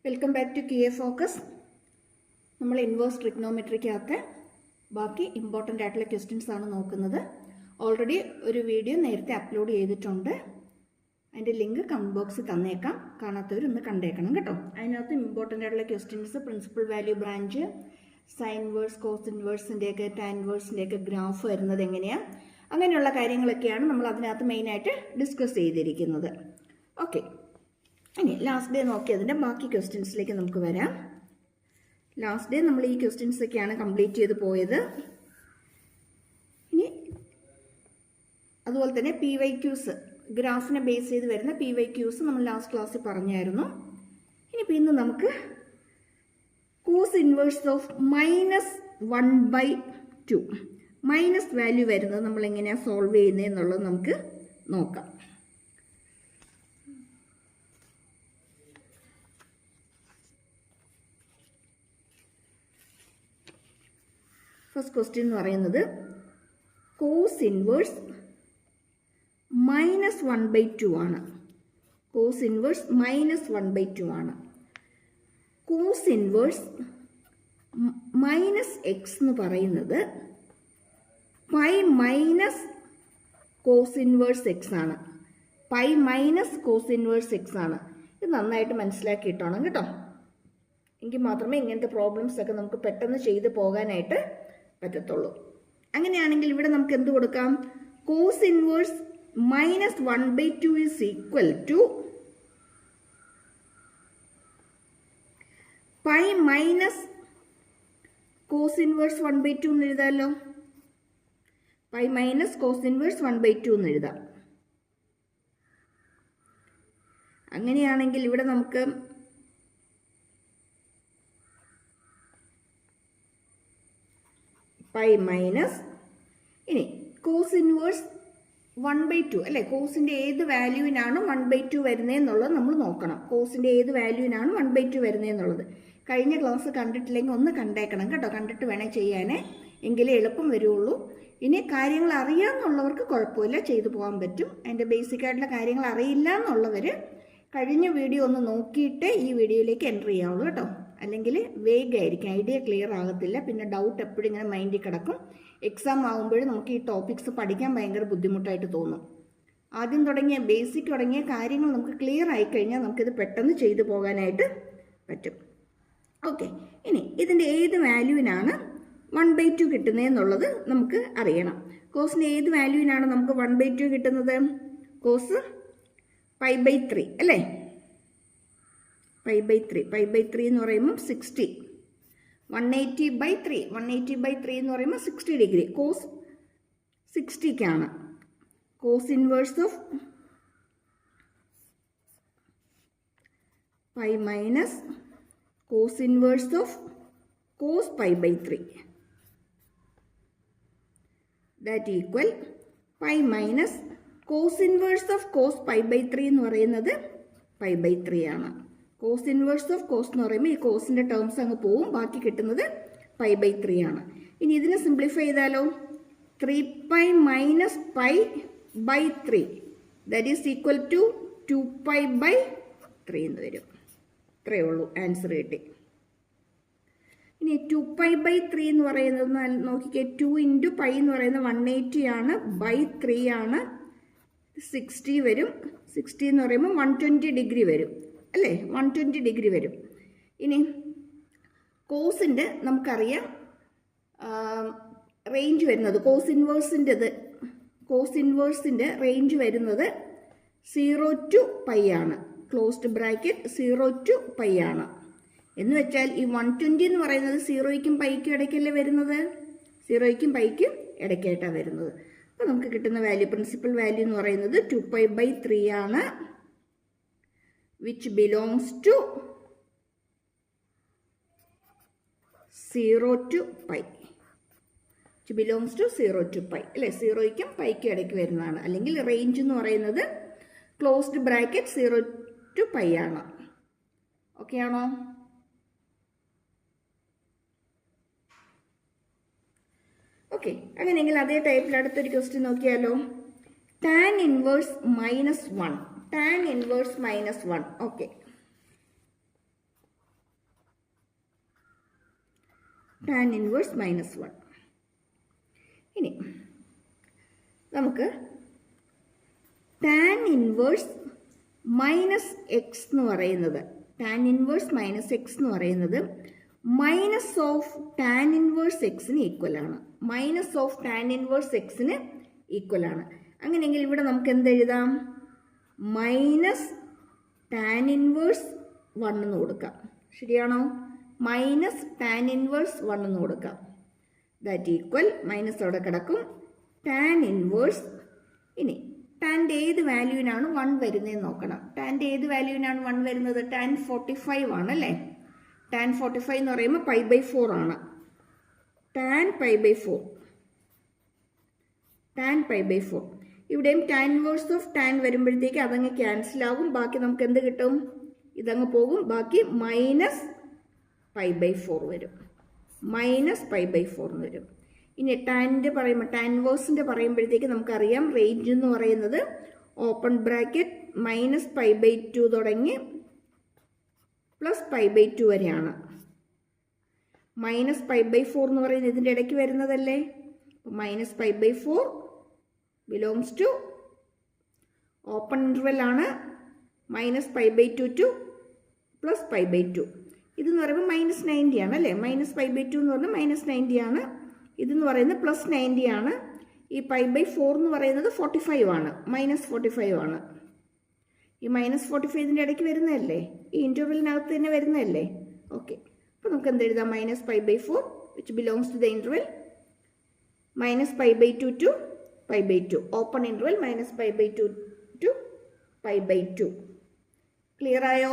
Welcome back to QA focus. നമ്മൾ inverse ട്രിഗ്നോമെട്രിക്കകത്ത് ബാക്കി ഇമ്പോർട്ടൻ്റ് ആയിട്ടുള്ള ക്വസ്റ്റ്യൻസ് ആണ് നോക്കുന്നത്. ഓൾറെഡി ഒരു വീഡിയോ നേരത്തെ അപ്ലോഡ് ചെയ്തിട്ടുണ്ട്. അതിൻ്റെ ലിങ്ക് കമൻറ്റ് ബോക്സിൽ തന്നേക്കാം. കാണാത്തവർ ഒന്ന് കണ്ടേക്കണം കേട്ടോ. അതിനകത്ത് ഇമ്പോർട്ടൻ്റ് ആയിട്ടുള്ള questions, principal value branch, sine inverse, cos ഇൻവേഴ്സിൻ്റെയൊക്കെ ടാൻ വേഴ്സിൻ്റെയൊക്കെ ഗ്രാഫ് വരുന്നത് എങ്ങനെയാണ്, അങ്ങനെയുള്ള കാര്യങ്ങളൊക്കെയാണ് നമ്മൾ അതിനകത്ത് മെയിനായിട്ട് ഡിസ്കസ് ചെയ്തിരിക്കുന്നത്. ഓക്കെ, ഇനി ലാസ്റ്റ് ഡേ നോക്കിയതിൻ്റെ ബാക്കി ക്വസ്റ്റ്യൻസിലേക്ക് നമുക്ക് വരാം. ലാസ്റ്റ് ഡേ നമ്മൾ ഈ ക്വസ്റ്റ്യൻസ് ഒക്കെയാണ് കംപ്ലീറ്റ് ചെയ്ത് പോയത്. അതുപോലെ തന്നെ PYQs, ഗ്രാഫിനെ ബേസ് ചെയ്ത് വരുന്ന PYQs നമ്മൾ ലാസ്റ്റ് ക്ലാസ്സിൽ പറഞ്ഞായിരുന്നു. ഇനിയിപ്പോൾ ഇന്ന് നമുക്ക് cos inverse of -1/2 minus value വരുന്നത് നമ്മൾ എങ്ങനെയാണ് സോൾവ് ചെയ്യുന്നത് എന്നുള്ളത് നമുക്ക് നോക്കാം. ഫസ്റ്റ് ക്വസ്റ്റ്യൻ എന്ന് പറയുന്നത് കോസ് ഇൻവേഴ്സ് -1/2 ആണ്. കോസ് ഇൻവേഴ്സ് -1/2 ആണ്. കോസ് ഇൻവേഴ്സ് -x എന്ന് പറയുന്നത് pi minus cos inverse x ആണ്. Pi minus cos inverse x ആണ്. ഇത് നന്നായിട്ട് മനസ്സിലാക്കിയിട്ടോണം കേട്ടോ. എങ്കിൽ മാത്രമേ ഇങ്ങനത്തെ പ്രോബ്ലംസ് ഒക്കെ നമുക്ക് പെട്ടെന്ന് ചെയ്ത് പോകാനായിട്ട് പറ്റത്തുള്ളൂ. അങ്ങനെയാണെങ്കിൽ ഇവിടെ നമുക്ക് എന്ത് കൊടുക്കാം? Cos inverse -1/2 is equal to pi minus cos inverse 1/2 എന്ന് എഴുതാമല്ലോ. പൈ മൈനസ് കോസ് ഇൻവേഴ്സ് 1/2 എന്ന് എഴുതാം. അങ്ങനെയാണെങ്കിൽ ഇവിടെ നമുക്ക് പൈ മൈനസ്, ഇനി കോസ് ഇൻവേഴ്സ് 1/2 അല്ലേ, കോസിൻ്റെ ഏത് വാല്യൂവിനാണ് 1/2 വരുന്നതെന്നുള്ളത് നമ്മൾ നോക്കണം. കോസിൻ്റെ ഏത് വാല്യൂവിനാണ് 1/2 വരുന്നതെന്നുള്ളത് കഴിഞ്ഞ ക്ലാസ് കണ്ടിട്ടില്ലെങ്കിൽ ഒന്ന് കണ്ടേക്കണം കേട്ടോ. കണ്ടിട്ട് വേണേൽ ചെയ്യാനേ, എങ്കിലേ എളുപ്പം വരുള്ളൂ. ഇനി കാര്യങ്ങൾ അറിയാമെന്നുള്ളവർക്ക് കുഴപ്പമില്ല, ചെയ്തു പോകാൻ പറ്റും. അതിൻ്റെ ബേസിക് ആയിട്ടുള്ള കാര്യങ്ങൾ അറിയില്ല എന്നുള്ളവർ കഴിഞ്ഞ വീഡിയോ ഒന്ന് നോക്കിയിട്ട് ഈ വീഡിയോയിലേക്ക് എൻ്റർ ചെയ്യാവുള്ളൂ കേട്ടോ. അല്ലെങ്കിൽ വേഗമായിരിക്കും, ഐഡിയ ക്ലിയർ ആകത്തില്ല. പിന്നെ ഡൗട്ട് എപ്പോഴും ഇങ്ങനെ മൈൻഡിൽ കിടക്കും. എക്സാം ആകുമ്പോഴും നമുക്ക് ഈ ടോപ്പിക്സ് പഠിക്കാൻ ഭയങ്കര ബുദ്ധിമുട്ടായിട്ട് തോന്നും. ആദ്യം തുടങ്ങിയ ബേസിക് തുടങ്ങിയ കാര്യങ്ങൾ നമുക്ക് ക്ലിയർ ആയിക്കഴിഞ്ഞാൽ നമുക്കിത് പെട്ടെന്ന് ചെയ്തു പോകാനായിട്ട് പറ്റും. ഓക്കെ, ഇനി ഇതിൻ്റെ ഏത് വാല്യൂവിനാണ് 1/2 കിട്ടുന്നതെന്നുള്ളത് നമുക്ക് അറിയണം. കോസിൻ്റെ ഏത് വാല്യൂവിനാണ് നമുക്ക് 1/2 കിട്ടുന്നത്? കോസ് π/3 അല്ലേ. π/3 എന്ന് പറയുമ്പോൾ 60. 180/3 എന്ന് പറയുമ്പോൾ 60 ഡിഗ്രി. കോസ് 60ക്കാണ്. Cos inverse of pi minus cos inverse of cos π/3 that equal pi minus cos inverse of cos π/3 എന്ന് പറയുന്നത് π/3 ആണ്. കോസ് ഇൻവേഴ്സ് ഓഫ് കോസ് എന്ന് പറയുമ്പോൾ ഈ കോസിൻ്റെ ടേംസ് അങ്ങ് പോവും, ബാക്കി കിട്ടുന്നത് π/3 ആണ്. ഇനി ഇതിനെ സിംപ്ലിഫൈ ചെയ്താലോ? 3π minus π/3 that is equal to 2π/3 എന്ന് വരും. ഇത്രയേ ഉള്ളൂ, ആൻസർ കിട്ടി. ഇനി 2π/3 എന്ന് പറയുന്നത് നോക്കിക്കേ, 2 × π എന്ന് പറയുന്നത് 180 ആണ്, /3 ആണ്, 60 വരും. 60 എന്ന് പറയുമ്പോൾ 120 ഡിഗ്രി വരും അല്ലേ, 120 ഡിഗ്രി വരും. ഇനി കോസിൻ്റെ നമുക്കറിയാം റേഞ്ച് വരുന്നത്, കോസ് ഇൻവേഴ്സിൻ്റെ റേഞ്ച് വരുന്നത് 0 to π ആണ്. ക്ലോസ്ഡ് ബ്രാക്കറ്റ് 0 to π ആണ്. എന്ന് വെച്ചാൽ ഈ 120 എന്ന് പറയുന്നത് 0യ്ക്കും πയ്ക്കും ഇടയ്ക്കല്ലേ വരുന്നത്, 0യ്ക്കും πയ്ക്കും ഇടയ്ക്കായിട്ടാണ് വരുന്നത്. അപ്പോൾ നമുക്ക് കിട്ടുന്ന വാല്യൂ, പ്രിൻസിപ്പൽ വാല്യൂ എന്ന് പറയുന്നത് 2π/3 ആണ്, which belongs to 0 to π. Belongs to 0 to π അല്ലേ, 0യ്ക്കും πയ്ക്കും ഇടയ്ക്ക് വരുന്നതാണ്. അല്ലെങ്കിൽ റേഞ്ച് എന്ന് പറയുന്നത് ക്ലോസ്ഡ് ബ്രാക്കറ്റ് 0 to π ആണ്. ഓക്കെ ആണോ? ഓക്കെ, അങ്ങനെയെങ്കിൽ അതേ ടൈപ്പിൽ അടുത്തൊരു ക്വസ്റ്റ്യൻ നോക്കിയാലോ. tan inverse -1. tan inverse -1. Okay. Tan inverse -1. ഇനി നമുക്ക് ടാൻ ഇൻവേഴ്സ് -x എന്ന് പറയുന്നത്, ടാൻ ഇൻവേഴ്സ് -x എന്ന് പറയുന്നത് മൈനസ് ഓഫ് ടാൻ ഇൻവേഴ്സ് എക്സിന് ഈക്വൽ ആണ്. മൈനസ് ഓഫ് ടാൻ ഇൻവേഴ്സ് എക്സിന് ഈക്വൽ ആണ്. അങ്ങനെയെങ്കിൽ ഇവിടെ നമുക്ക് എന്തെഴുതാം? മൈനസ് ടാൻ ഇൻവേഴ്സ് 1 എന്ന് കൊടുക്കാം. ശരിയാണോ? മൈനസ് ടാൻ ഇൻവേഴ്സ് 1 എന്ന് കൊടുക്കാം. ദാറ്റ് ഈക്വൽ മൈനസ് അവിടെ കിടക്കും. ടാൻ ഇൻവേഴ്സ്, ഇനി ടാൻ്റെ ഏത് വാല്യൂവിനാണ് 1 വരുന്നതെന്ന് നോക്കണം. ടാൻ്റെ ഏത് വാല്യൂവിനാണ് 1 വരുന്നത്? ടാൻ 45 ആണല്ലേ. ടാൻ 45 എന്ന് പറയുമ്പോൾ π/4 ആണ്. Tan π/4, tan π/4. ഇവിടെയും ടാൻ ഇൻവേഴ്സ് ഓഫ് ടാൻ വരുമ്പോഴത്തേക്ക് അതങ്ങ് ക്യാൻസൽ ആകും. ബാക്കി നമുക്ക് എന്ത് കിട്ടും? ഇതങ്ങ് പോകും. ബാക്കി മൈനസ് π/4 വരും. മൈനസ് π/4 എന്ന് വരും. ഇനി ടാൻ്റെ പറയുമ്പോൾ, ടാൻ ഇൻവേഴ്സിൻ്റെ പറയുമ്പോഴത്തേക്ക് നമുക്കറിയാം റേഞ്ച് എന്ന് പറയുന്നത് ഓപ്പൺ ബ്രാക്കറ്റ് -π/2 തുടങ്ങി +π/2 വരെയാണ്. -π/4 എന്ന് പറയുന്നത് ഇതിൻ്റെ ഇടയ്ക്ക് വരുന്നതല്ലേ. -π/4 ബിലോങ്സ് ടു ഓപ്പൺ ഇൻ്റർവെൽ ആണ്. -π/2 ടു +π/2. ഇതെന്ന് പറയുമ്പോൾ -90 ആണ് അല്ലേ. -π/2 എന്ന് പറഞ്ഞാൽ -90 ആണ്. ഇതെന്ന് പറയുന്നത് +90 ആണ്. ഈ π/4 എന്ന് പറയുന്നത് 45 ആണ്. -45 ആണ്. ഈ -45 ഇതിൻ്റെ ഇടയ്ക്ക് വരുന്നതല്ലേ, ഈ ഇൻ്റർവെലിനകത്ത് തന്നെ വരുന്നതല്ലേ. ഓക്കെ, അപ്പോൾ നമുക്ക് എന്തെഴുതാം? -π/4 which belongs to the interval -π/2 to π/2. Open interval -π/2 to π/2. Clear ആയോ?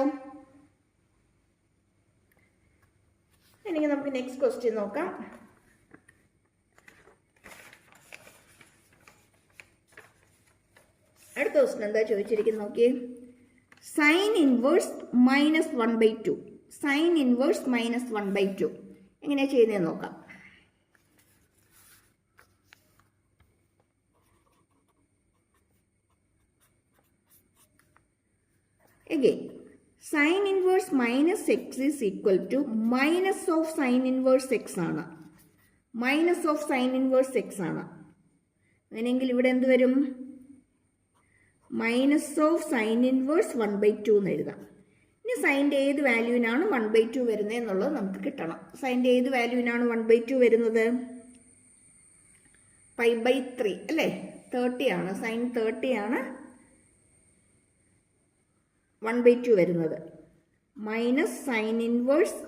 അല്ലെങ്കിൽ നമുക്ക് നെക്സ്റ്റ് ക്വസ്റ്റ്യൻ നോക്കാം. അടുത്ത ക്വസ്റ്റ്യൻ എന്താ ചോദിച്ചിരിക്കുന്നത് നോക്കിയേ. Sine inverse -1/2. സൈൻ ഇൻവേഴ്സ് -1/2 എങ്ങനെയാണ് ചെയ്യുന്നതെന്ന് നോക്കാം. Again, sin inverse -x is equal to minus of sin inverse x ആണ്. Minus of sine inverse x ആണ്. അങ്ങനെയെങ്കിൽ ഇവിടെ എന്ത് വരും? മൈനസ് ഓഫ് സൈൻ ഇൻവേഴ്സ് 1/2 എന്ന് എഴുതാം. ഇനി സൈൻ്റെ ഏത് വാല്യൂവിനാണ് 1/2 വരുന്നത് എന്നുള്ളത് നമുക്ക് കിട്ടണം. സൈൻ്റെ ഏത് വാല്യൂവിനാണ് 1/2 വരുന്നത്? π/3 അല്ലേ. 30 ആണ്. സൈൻ 30 ആണ് 1/2 വരുന്നത്. Minus sine inverse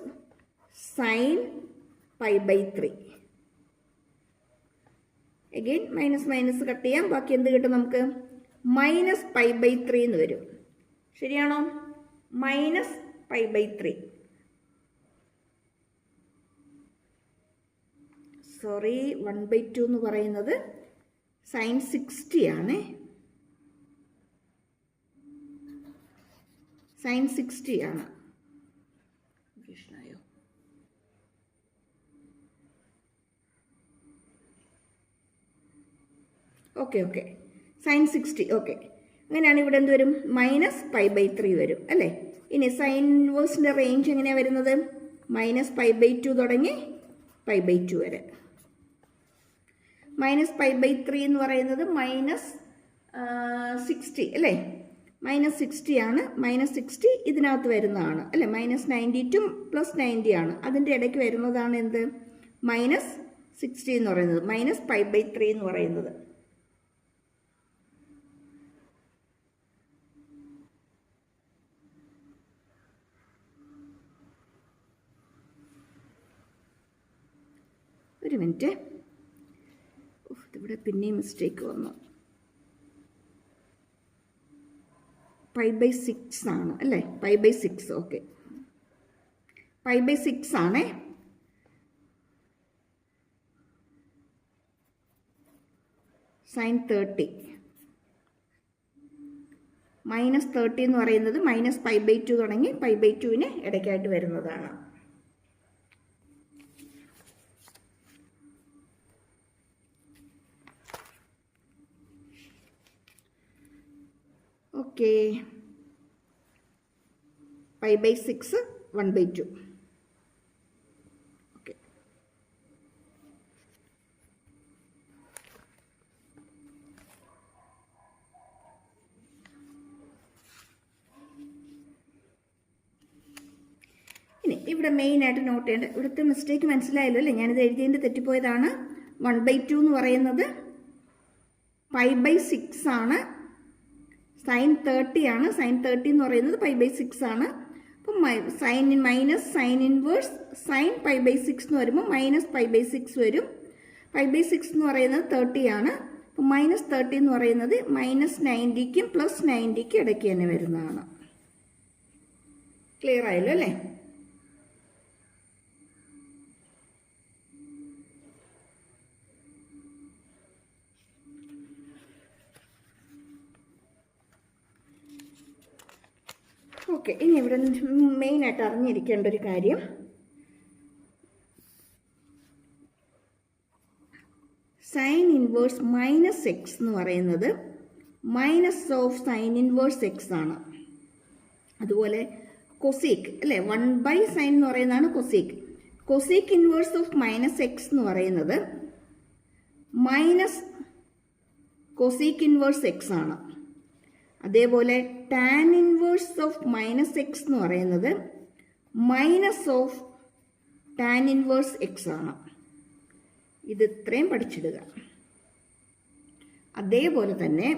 sine π/3. Again minus cut ചെയ്യാം. ബാക്കി എന്ത് കിട്ടും നമുക്ക്? -π/3 എന്ന് വരും. ശരിയാണോ? -π/3. സോറി, 1/2 എന്ന് പറയുന്നത് സൈൻ 60 ആണ്. സൈൻ 60 ആണ്. Okay sign 60. ഓക്കെ, അങ്ങനെയാണ്. ഇവിടെ എന്ത് വരും? -π/3 വരും അല്ലേ. ഇനി സൈൻ ഇൻവേഴ്സിൻ്റെ റേഞ്ച് എങ്ങനെയാണ് വരുന്നത്? -π/2 തുടങ്ങി π/2 വരെ. -π/3 എന്ന് പറയുന്നത് -60 അല്ലേ. -60 ആണ്. -60 ഇതിനകത്ത് വരുന്നതാണ് അല്ലേ. -90 ടു +90 ആണ്. അതിൻ്റെ ഇടയ്ക്ക് വരുന്നതാണ് എന്ത്? -60 എന്ന് പറയുന്നത്, -π/3 എന്ന് പറയുന്നത്. ഒരു മിനിറ്റ്, ഇവിടെ പിന്നെയും മിസ്റ്റേക്ക് വന്നു. π/6 ആണ് അല്ലേ. π/6. ഓക്കെ, π/6 ആണേ. സൈൻ 30 -30 എന്ന് പറയുന്നത് -π/2 തുടങ്ങി π/2 ഇടയ്ക്കായിട്ട് വരുന്നതാണ്. ഓക്കെ, π/6 1/2. ഓക്കെ, ഇവിടെ മെയിനായിട്ട് നോട്ട് ചെയ്യേണ്ടത്, ഇവിടുത്തെ മിസ്റ്റേക്ക് മനസ്സിലായല്ലോ അല്ലേ? ഞാനിത് എഴുതിയതിൻ്റെ തെറ്റിപ്പോയതാണ്. 1/2 എന്ന് പറയുന്നത് π/6 ആണ്. sin 30 ആണ്. sin 30 എന്ന് പറയുന്നത് π/6 ആണ്. അപ്പം സൈൻ ഇൻവേഴ്സ് sin π/6 എന്ന് വരുമ്പോൾ -π/6 വരും. π/6 എന്ന് പറയുന്നത് 30 ആണ്. അപ്പം -30 എന്ന് പറയുന്നത് -90ക്കും +90ക്കും ഇടയ്ക്ക് തന്നെ വരുന്നതാണ്. ക്ലിയർ ആയല്ലോ അല്ലേ? ഓക്കെ, ഇനി ഇവിടെ മെയിനായിട്ട് അറിഞ്ഞിരിക്കേണ്ട ഒരു കാര്യം, സൈൻ ഇൻവേഴ്സ് -x എന്ന് പറയുന്നത് -sin ഇൻവേഴ്സ് x ആണ്. അതുപോലെ കൊസീക്ക് അല്ലേ, 1/sin എന്ന് പറയുന്നതാണ് cosec. Cosec inverse of -x എന്ന് പറയുന്നത് കൊസീക്ക് ഇൻവേഴ്സ് x ആണ്. അതേപോലെ ടാൻ ഇൻവേഴ്സ് ഓഫ് -x എന്ന് പറയുന്നത് ടാൻ ഇൻവേഴ്സ് x ആണ്. ഇത് ഇത്രയും പഠിച്ചിടുക. അതേപോലെ തന്നെ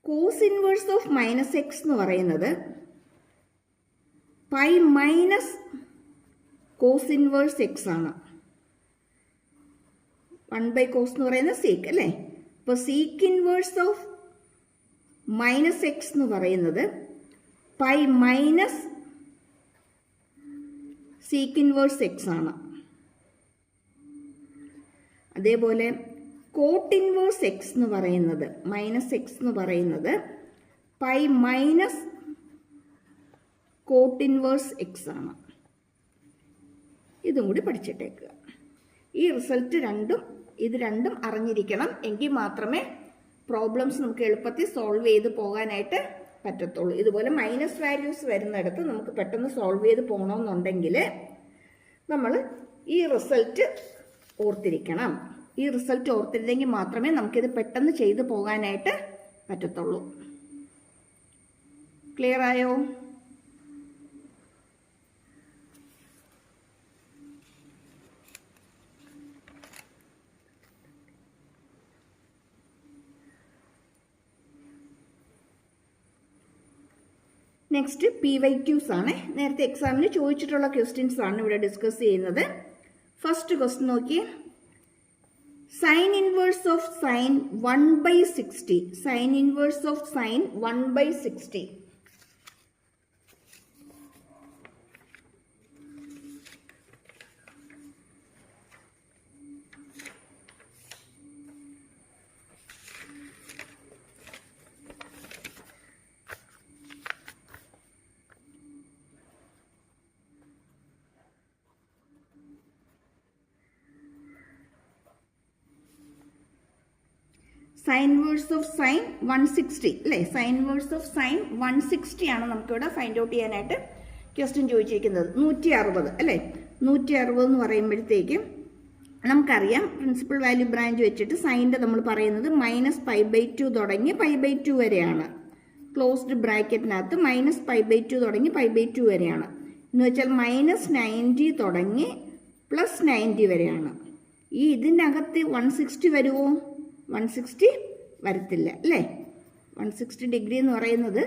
കോസ് ഇൻവേഴ്സ് ഓഫ് -x എന്ന് പറയുന്നത് π മൈനസ് കോസ് ഇൻവേഴ്സ് x ആണ്. 1/cos എന്ന് പറയുന്നത് സീക്ക് അല്ലേ? അപ്പോൾ സീക്ക് ഇൻവേഴ്സ് ഓഫ് -x എന്ന് പറയുന്നത് π മൈനസ് സീക്ക് ഇൻവേഴ്സ് x ആണ്. അതേപോലെ കോട്ട് ഇൻവേഴ്സ് x എന്ന് പറയുന്നത് -x എന്ന് പറയുന്നത് π മൈനസ് കോട്ട് ഇൻവേഴ്സ് x ആണ്. ഇതും കൂടി പഠിച്ചിട്ടേക്കുക. ഈ റിസൾട്ട് ഇത് രണ്ടും അറിഞ്ഞിരിക്കണം. എങ്കിൽ മാത്രമേ പ്രോബ്ലംസ് നമുക്ക് എളുപ്പത്തിൽ സോൾവ് ചെയ്ത് പോകാനായിട്ട് പറ്റത്തുള്ളൂ. ഇതുപോലെ മൈനസ് വാല്യൂസ് വരുന്നിടത്ത് നമുക്ക് പെട്ടെന്ന് സോൾവ് ചെയ്ത് പോകണമെന്നുണ്ടെങ്കിൽ നമ്മൾ ഈ റിസൾട്ട് ഓർത്തിരിക്കണം. ഈ റിസൾട്ട് ഓർത്തിരുന്നെങ്കിൽ മാത്രമേ നമുക്കിത് പെട്ടെന്ന് ചെയ്തു പോകാനായിട്ട് പറ്റത്തുള്ളൂ. ക്ലിയർ ആയോ? നെക്സ്റ്റ് PYQs ആണ്. നേരത്തെ എക്സാമിന് ചോദിച്ചിട്ടുള്ള ക്വസ്റ്റ്യൻസ് ആണ് ഇവിടെ ഡിസ്കസ് ചെയ്യുന്നത്. ഫസ്റ്റ് ക്വസ്റ്റ്യൻ നോക്കിയേ, sign inverse of sign 1/60. Sign inverse of sign 1/60. Sign inverse of sign 160 അല്ലേ? സൈൻ ഇൻവേഴ്സ് ഓഫ് സൈൻ 160 ആണ് നമുക്കിവിടെ ഫൈൻഡ് ഔട്ട് ചെയ്യാനായിട്ട് ക്വസ്റ്റ്യൻ ചോദിച്ചിരിക്കുന്നത്. 160 അല്ലേ? 160 എന്ന് പറയുമ്പോഴത്തേക്കും നമുക്കറിയാം പ്രിൻസിപ്പൽ വാല്യൂ ബ്രാഞ്ച് വെച്ചിട്ട് സൈൻ്റെ നമ്മൾ പറയുന്നത് -π/2 തുടങ്ങി π/2 വരെയാണ്. ക്ലോസ്ഡ് ബ്രാക്കറ്റിനകത്ത് -π/2 തുടങ്ങി π/2 വരെയാണ്. എന്ന് വെച്ചാൽ -90 തുടങ്ങി +90 വരെയാണ്. ഈ ഇതിൻ്റെ അകത്ത് 160 വരുമോ? 160 വരത്തില്ല അല്ലേ? 160 ഡിഗ്രി എന്ന് പറയുന്നത്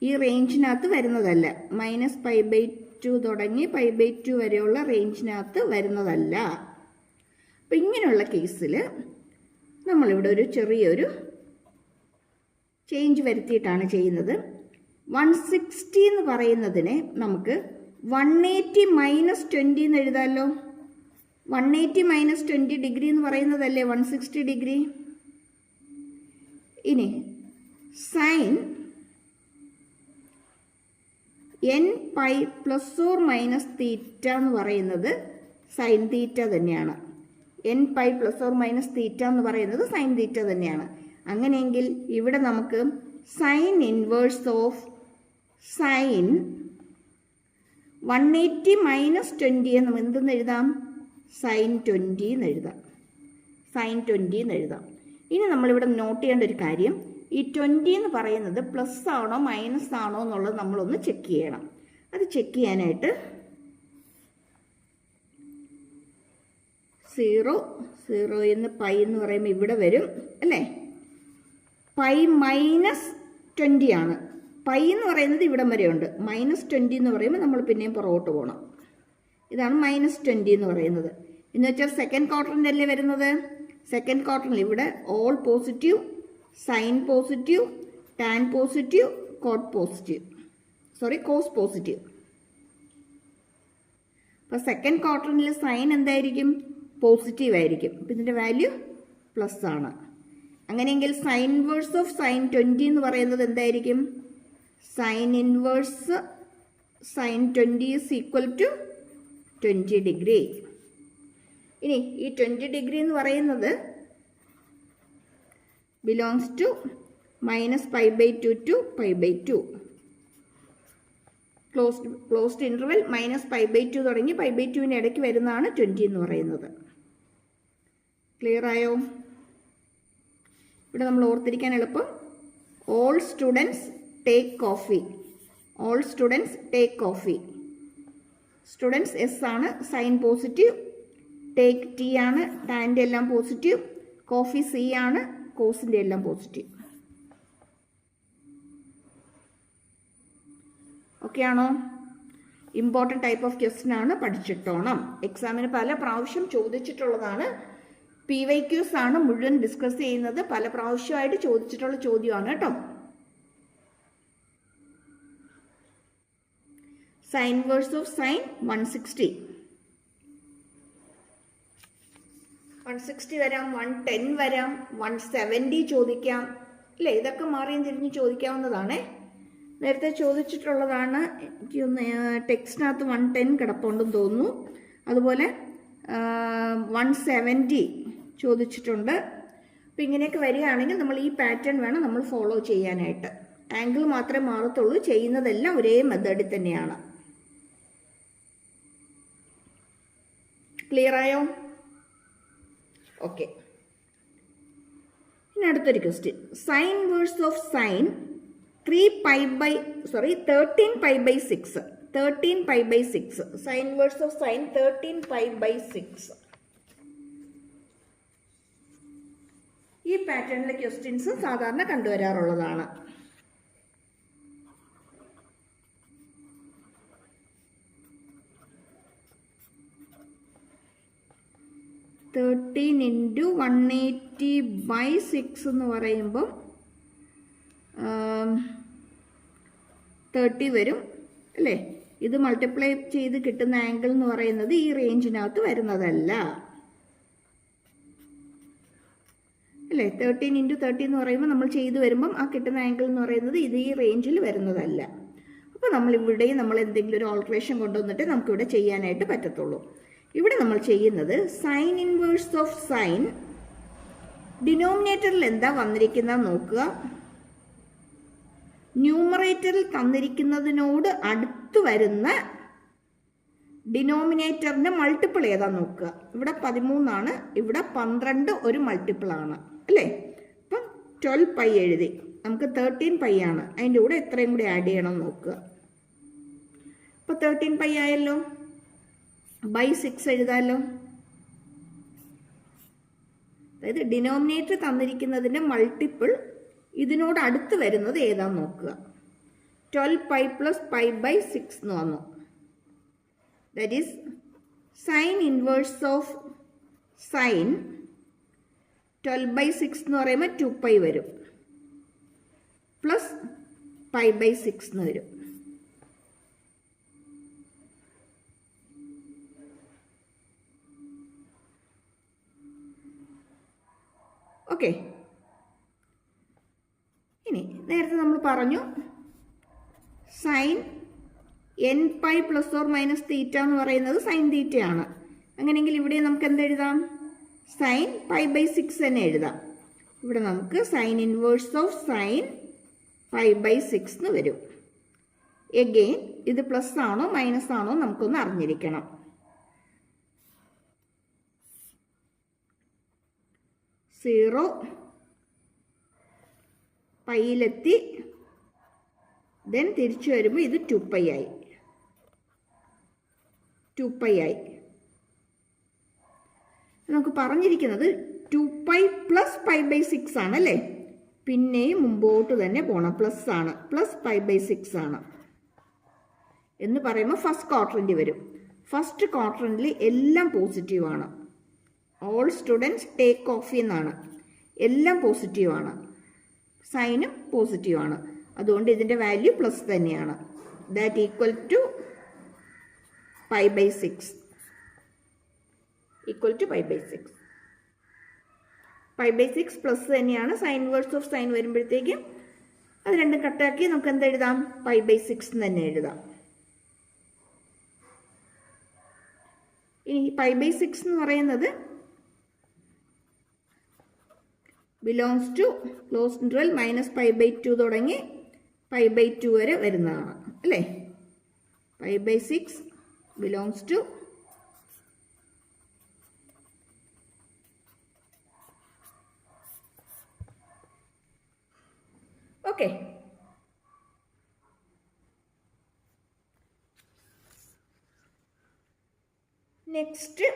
ഈ റേഞ്ചിനകത്ത് വരുന്നതല്ല. -π/2 തുടങ്ങി π/2 വരെയുള്ള റേഞ്ചിനകത്ത് വരുന്നതല്ല. അപ്പം ഇങ്ങനെയുള്ള കേസിൽ നമ്മളിവിടെ ഒരു ചെറിയൊരു ചേഞ്ച് വരുത്തിയിട്ടാണ് ചെയ്യുന്നത്. 160 എന്ന് പറയുന്നതിനെ നമുക്ക് 180 - 20 എന്ന് എഴുതാമല്ലോ. 180 - 20 ഡിഗ്രി എന്ന് പറയുന്നതല്ലേ 160 ഡിഗ്രി. ഇനി സൈൻ nπ ± തീറ്റ എന്ന് പറയുന്നത് സൈൻ തീറ്റ തന്നെയാണ്. nπ ± തീറ്റ എന്ന് പറയുന്നത് സൈൻ തീറ്റ തന്നെയാണ്. അങ്ങനെയെങ്കിൽ ഇവിടെ നമുക്ക് സൈൻ ഇൻവേഴ്സ് ഓഫ് സൈൻ 180 - 20 എന്ന് എന്തെന്ന് എഴുതാം? സൈൻ 20 എന്ന് എഴുതാം. സൈൻ 20 എന്ന് എഴുതാം. ഇനി നമ്മളിവിടെ നോട്ട് ചെയ്യേണ്ട ഒരു കാര്യം, ഈ 20 എന്ന് പറയുന്നത് പ്ലസ് ആണോ മൈനസ് ആണോ എന്നുള്ളത് നമ്മളൊന്ന് ചെക്ക് ചെയ്യണം. അത് ചെക്ക് ചെയ്യാനായിട്ട് 0 എന്ന് പൈ എന്ന് പറയുമ്പോൾ ഇവിടെ വരും അല്ലേ. പൈ -20 ആണ്. പൈ എന്ന് പറയുന്നത് ഇവിടം വരെയുണ്ട്. -20 എന്ന് പറയുമ്പോൾ നമ്മൾ പിന്നെയും പുറകോട്ട് പോകണം. ഇതാണ് -20 എന്ന് പറയുന്നത്. എന്ന് വെച്ചാൽ സെക്കൻഡ് ക്വാർട്ടറിൻ്റെ അല്ലേ വരുന്നത്. സെക്കൻഡ് ക്വാർട്ടറിൽ ഇവിടെ all positive, sine positive, tan positive, cos positive. അപ്പോൾ സെക്കൻഡ് ക്വാർട്ടറിൽ സൈൻ എന്തായിരിക്കും? പോസിറ്റീവ് ആയിരിക്കും. അപ്പം ഇതിൻ്റെ വാല്യൂ പ്ലസ് ആണ്. അങ്ങനെയെങ്കിൽ സൈൻ ഇൻവേഴ്സ് ഓഫ് സൈൻ 20 എന്ന് പറയുന്നത് എന്തായിരിക്കും? Sine inverse sine 20 is equal to 20 degree. ഇനി ഈ 20 ഡിഗ്രി എന്ന് പറയുന്നത് belongs to -π/2 to π/2. Closed interval -π/2 തുടങ്ങി π/2 ഇടയ്ക്ക് വരുന്നതാണ് 20 എന്ന് പറയുന്നത്. ക്ലിയർ ആയോ? ഇവിടെ നമ്മൾ ഓർത്തിരിക്കാൻ എളുപ്പം all students take coffee. All students take coffee. Students S ആണ്, സൈൻ പോസിറ്റീവ്. ടേക്ക് ടി ആണ്, ടാൻ്റെ എല്ലാം പോസിറ്റീവ്. കോഫി സി ആണ്, കോസിൻ്റെ എല്ലാം പോസിറ്റീവ്. ഓക്കെ ആണോ? ഇമ്പോർട്ടൻ്റ് ടൈപ്പ് ഓഫ് ക്വസ്റ്റ്യൻ ആണ്, പഠിച്ചിട്ടോണം. എക്സാമിന് പല പ്രാവശ്യം ചോദിച്ചിട്ടുള്ളതാണ്. PYQs ആണ് മുഴുവൻ ഡിസ്കസ് ചെയ്യുന്നത്. പല പ്രാവശ്യമായിട്ട് ചോദിച്ചിട്ടുള്ള ചോദ്യമാണ് കേട്ടോ. Sign inverse of sign 160. 160 വരാം, 110 വരാം, 170 ചോദിക്കാം അല്ലേ. ഇതൊക്കെ മാറിയും തിരിഞ്ഞ് ചോദിക്കാവുന്നതാണേ. നേരത്തെ ചോദിച്ചിട്ടുള്ളതാണ്. എനിക്കൊന്ന് ടെക്സ്റ്റിനകത്ത് 110 കിടപ്പുണ്ടെന്ന് തോന്നുന്നു. അതുപോലെ 170 ചോദിച്ചിട്ടുണ്ട്. അപ്പം ഇങ്ങനെയൊക്കെ വരികയാണെങ്കിൽ നമ്മൾ ഈ പാറ്റേൺ വേണം നമ്മൾ ഫോളോ ചെയ്യാനായിട്ട്. ആംഗിൾ മാത്രമേ മാറത്തുള്ളൂ, ചെയ്യുന്നതെല്ലാം ഒരേ മെത്തേഡിൽ തന്നെയാണ്. ക്ലിയർ ആയോ? ഓക്കെ. ഇനി അടുത്തൊരു question. Sine inverse of sine 13π/6. 13π/6. Sine inverse of sine 13π/6. ഈ പാറ്റേണിലെ ക്വസ്റ്റ്യൻസ് സാധാരണ കണ്ടുവരാറുള്ളതാണ്. (13 × 180/6) എന്ന് പറയുമ്പോൾ 30 വരും അല്ലേ. ഇത് മൾട്ടിപ്ലൈ ചെയ്ത് കിട്ടുന്ന ആംഗിൾ എന്ന് പറയുന്നത് ഈ റേഞ്ചിനകത്ത് വരുന്നതല്ല അല്ലേ. 13 × 30 എന്ന് പറയുമ്പോൾ നമ്മൾ ചെയ്ത് വരുമ്പം ആ കിട്ടുന്ന ആംഗിൾ എന്ന് പറയുന്നത് ഇത് ഈ റേഞ്ചിൽ വരുന്നതല്ല. അപ്പോൾ നമ്മൾ ഇവിടെയും നമ്മൾ എന്തെങ്കിലും ഒരു ഓൾട്രേഷൻ കൊണ്ടുവന്നിട്ട് നമുക്കിവിടെ ചെയ്യാനായിട്ട് പറ്റത്തുള്ളൂ. ഇവിടെ നമ്മൾ ചെയ്യുന്നത് സൈൻ ഇൻവേഴ്സ് ഓഫ് സൈൻ ഡിനോമിനേറ്ററിൽ എന്താ വന്നിരിക്കുന്നത് നോക്കുക. ന്യൂമറേറ്ററിൽ തന്നിരിക്കുന്നതിനോട് അടുത്ത് വരുന്ന ഡിനോമിനേറ്ററിന്റെ മൾട്ടിപ്പിൾ ഏതാ നോക്കുക. ഇവിടെ 13 ആണ്, ഇവിടെ 12 ഒരു മൾട്ടിപ്പിൾ ആണ് അല്ലേ. അപ്പം 12π എഴുതി. നമുക്ക് 13π ആണ്. അതിൻ്റെ കൂടെ എത്രയും കൂടി ആഡ് ചെയ്യണം നോക്കുക. ഇപ്പം 13π ആയല്ലോ. /6 എഴുതാമല്ലോ. അതായത് ഡിനോമിനേറ്റർ തന്നിരിക്കുന്നതിൻ്റെ മൾട്ടിപ്പിൾ ഇതിനോട് അടുത്ത് വരുന്നത് ഏതാന്ന് നോക്കുക. 12π + π/6 എന്ന് വന്നു. That is sign inverse of sign 12/6 എന്ന് പറയുമ്പോൾ 2π വരും, പ്ലസ് π/6 എന്ന് വരും. ഓക്കെ. ഇനി നേരത്തെ നമ്മൾ പറഞ്ഞു സൈൻ nπ ± തീറ്റ എന്ന് പറയുന്നത് സൈൻ തീറ്റയാണ്. അങ്ങനെയെങ്കിൽ ഇവിടെ നമുക്ക് എന്തെഴുതാം? സൈൻ π/6 തന്നെ എഴുതാം. ഇവിടെ നമുക്ക് സൈൻ ഇൻവേഴ്സ് ഓഫ് സൈൻ π/6 എന്ന് വരും. എഗെയിൻ ഇത് പ്ലസ് ആണോ മൈനസ് ആണോ നമുക്കൊന്ന് അറിഞ്ഞിരിക്കണം. 0 പൈയിലെത്തി, ദെൻ തിരിച്ചു വരുമ്പോൾ ഇത് 2π ആയി. 2π ആയി. നമുക്ക് പറഞ്ഞിരിക്കുന്നത് 2π + π/6 ആണ് അല്ലേ? പിന്നെയും മുമ്പോട്ട് തന്നെ പോകണം, പ്ലസ് ആണ്, +π/6 ആണ് എന്ന് പറയുമ്പോൾ ഫസ്റ്റ് ക്വാഡ്രന്റ് വരും. ഫസ്റ്റ് ക്വാഡ്രന്റിൽ എല്ലാം പോസിറ്റീവ് ആണ്. ഓൾ സ്റ്റുഡൻസ് ടേക്ക് ഓഫ് എന്നാണ്, എല്ലാം പോസിറ്റീവ് ആണ്, സൈനും പോസിറ്റീവ് ആണ്. അതുകൊണ്ട് ഇതിൻ്റെ വാല്യൂ പ്ലസ് തന്നെയാണ്. That equal to π/6, π/6. π/6 പ്ലസ് തന്നെയാണ്. സൈൻ ഇൻവേഴ്സ് ഓഫ് സൈൻ വരുമ്പോഴത്തേക്കും അത് രണ്ടും കട്ടാക്കി നമുക്ക് എന്ത് എഴുതാം? π/6 തന്നെ എഴുതാം. ഇനി π/6 എന്ന് പറയുന്നത് ബിലോങ്സ് ടു ക്ലോസ് ഇന്റർവൽ -π/2 തുടങ്ങി π/2 വരെ വരുന്നതാണ് അല്ലേ? π/6 belongs to okay. Next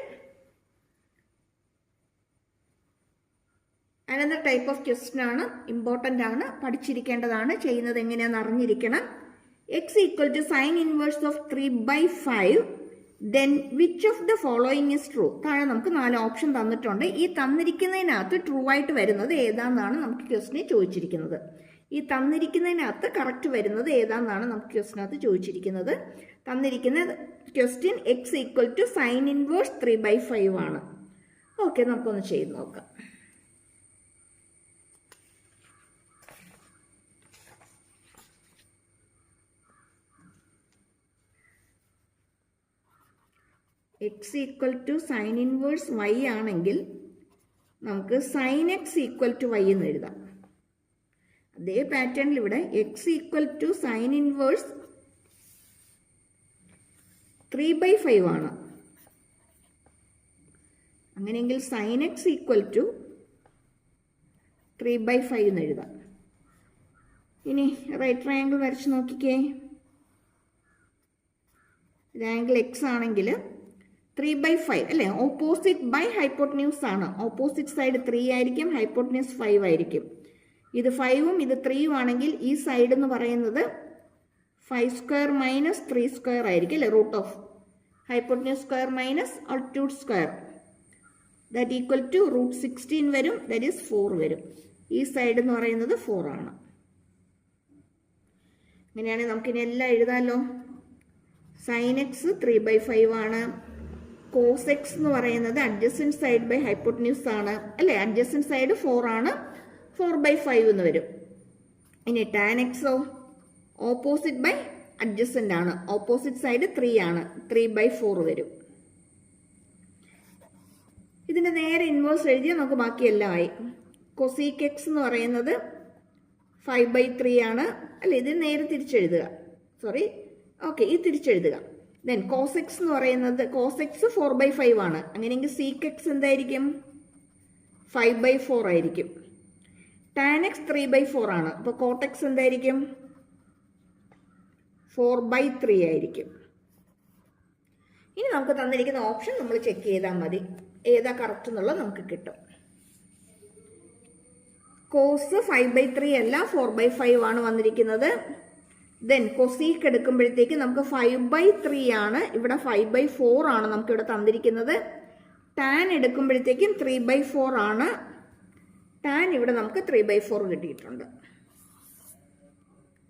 another type of question ആണ്, ഇമ്പോർട്ടൻ്റ് ആണ്, പഠിച്ചിരിക്കേണ്ടതാണ്, ചെയ്യുന്നത് എങ്ങനെയാണെന്ന് അറിഞ്ഞിരിക്കണം. x equal to sine inverse of 3/5 then which of the following is true. താഴെ നമുക്ക് 4 ഓപ്ഷൻ തന്നിട്ടുണ്ട്. ഈ തന്നിരിക്കുന്നതിനകത്ത് ട്രൂ ആയിട്ട് വരുന്നത് ഏതാണെന്നാണ് നമുക്ക് ക്വസ്റ്റിനെ ചോദിച്ചിരിക്കുന്നത്. ഈ തന്നിരിക്കുന്നതിനകത്ത് കറക്റ്റ് വരുന്നത് ഏതാണെന്നാണ് നമുക്ക് ക്വസ്റ്റിനകത്ത് ചോദിച്ചിരിക്കുന്നത്. തന്നിരിക്കുന്ന question x equal to sine inverse 3/5 ആണ്. ഓക്കെ, നമുക്കൊന്ന് ചെയ്ത് നോക്കാം. x equal to sine inverse y ആണെങ്കിൽ നമുക്ക് sine x equal to y എന്ന് എഴുതാം. അതേ പാറ്റേണിൽ ഇവിടെ x equal to sine inverse 3/5 ആണ്. അങ്ങനെയെങ്കിൽ സൈൻ x ഈക്വൽ ടു 3/5 എന്ന് എഴുതാം. ഇനി റൈറ്റ് ട്രയാങ്കിൾ വരച്ച് നോക്കിക്കേ. ആംഗിൾ x ആണെങ്കിൽ 3/5 അല്ലേ? ഓപ്പോസിറ്റ് ബൈ ഹൈപ്പോട്ടന്യൂസ് ആണ്. ഓപ്പോസിറ്റ് സൈഡ് 3 ആയിരിക്കും, ഹൈപ്പോട്ടന്യൂസ് 5 ആയിരിക്കും. ഇത് 5ഉം ഇത് 3ഉം ആണെങ്കിൽ ഈ സൈഡ് എന്ന് പറയുന്നത് 5² - 3² ആയിരിക്കും അല്ലേ? Root of hypotenuse square minus altitude square that equal to √16 വരും, ദാറ്റ് ഈസ് 4 വരും. ഈ സൈഡ് എന്ന് പറയുന്നത് 4 ആണ്. അങ്ങനെയാണെങ്കിൽ നമുക്കിനി എല്ലാം എഴുതാമല്ലോ. സൈൻ എക്സ് 3/5 ആണ്. കോസ് എക്സ് എന്ന് പറയുന്നത് അഡ്ജസൻറ്റ് സൈഡ് ബൈ ഹൈപ്പോട്ടന്യൂസ് ആണ് അല്ലേ? അഡ്ജസൻറ്റ് സൈഡ് 4 ആണ്, 4/5 എന്ന് വരും. ഇനി tan x opposite by adjacent ആണ്, ഓപ്പോസിറ്റ് സൈഡ് 3 ആണ്, 3/4 വരും. ഇതിൻ്റെ നേരെ ഇൻവേഴ്സ് എഴുതിയാൽ നമുക്ക് ബാക്കിയെല്ലാം ആയി. കൊസീക്ക് എക്സ് എന്ന് പറയുന്നത് 5/3 ആണ് അല്ലേ? ഇത് നേരെ തിരിച്ചെഴുതുക, സോറി, ഓക്കെ, ഇത് തിരിച്ചെഴുതുക. ദെൻ കോസ് എക്സ് എന്ന് പറയുന്നത് കോസ് എക്സ് 4/5 ആണ്. അങ്ങനെയെങ്കിൽ സീക്ക് എക്സ് എന്തായിരിക്കും? 5/4 ആയിരിക്കും. ടാൻ എക്സ് 3/4 ആണ്. അപ്പോൾ കോട്ട് എക്സ് എന്തായിരിക്കും? 4/3 ആയിരിക്കും. ഇനി നമുക്ക് തന്നിരിക്കുന്ന ഓപ്ഷൻ നമ്മൾ ചെക്ക് ചെയ്താൽ മതി, ഏതാ കറക്റ്റ് എന്നുള്ളത് നമുക്ക് കിട്ടും. കോസ് 5/3 അല്ല, 4/5 ആണ് വന്നിരിക്കുന്നത്. ദെൻ കൊസീക്ക് എടുക്കുമ്പോഴത്തേക്ക് നമുക്ക് 5/3 ആണ്, ഇവിടെ 5/4 ആണ് നമുക്ക് ഇവിടെ തന്നിരിക്കുന്നത്. ടാൻ എടുക്കുമ്പോഴത്തേക്കും 3/4 ആണ്. ടാൻ ഇവിടെ നമുക്ക് 3/4 കിട്ടിയിട്ടുണ്ട്.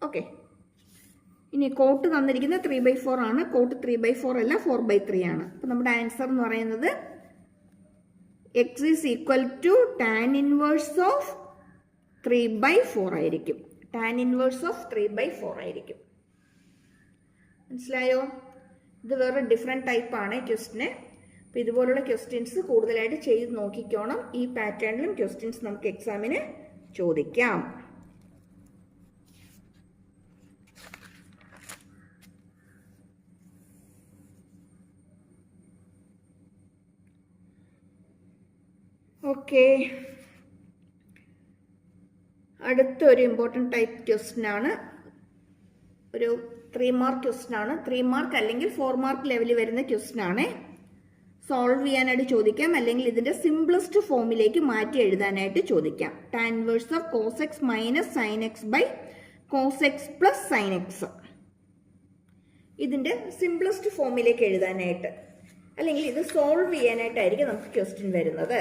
ഓക്കെ, ഇനി കോട്ട് തന്നിരിക്കുന്നത് 3/4 ആണ്. കോട്ട് 3/4 അല്ല, 4/3 ആണ്. അപ്പം നമ്മുടെ ആൻസർ എന്ന് പറയുന്നത് x is equal to tan inverse of 3/4 ആയിരിക്കും. ടാൻ ഇൻവേഴ്സ് ഓഫ് 3/4 ആയിരിക്കും. മനസ്സിലായോ? ഇത് വേറെ ഡിഫറെൻറ്റ് ടൈപ്പാണ് ക്വസ്റ്റിന്. അപ്പോൾ ഇതുപോലുള്ള ക്വസ്റ്റ്യൻസ് കൂടുതലായിട്ട് ചെയ്ത് നോക്കിക്കോണം. ഈ പാറ്റേണിലും ക്വസ്റ്റ്യൻസ് നമുക്ക് എക്സാമിന് ചോദിക്കാം. ഓക്കെ, അടുത്തൊരു ഇമ്പോർട്ടൻറ്റ് ടൈപ്പ് ക്വസ്റ്റ്യൻ ആണ് ഒരു 3 മാർക്ക് ക്വസ്റ്റ്യൻ ആണ്. 3 മാർക്ക് അല്ലെങ്കിൽ 4 മാർക്ക് ലെവലിൽ വരുന്ന ക്വസ്റ്റ്യൻ ആണ്. സോൾവ് ചെയ്യാനായിട്ട് ചോദിക്കാം, അല്ലെങ്കിൽ ഇതിന്റെ സിംപ്ലസ്റ്റ് ഫോമിലേക്ക് മാറ്റി എഴുതാനായിട്ട് ചോദിക്കാം. Tan inverse of cos x minus sine x by cos x plus sine x, ഇതിന്റെ സിംപ്ലസ്റ്റ് ഫോമിലേക്ക് എഴുതാനായിട്ട്, അല്ലെങ്കിൽ ഇത് സോൾവ് ചെയ്യാനായിട്ടായിരിക്കും നമുക്ക് ക്വസ്റ്റ്യൻ വരുന്നത്.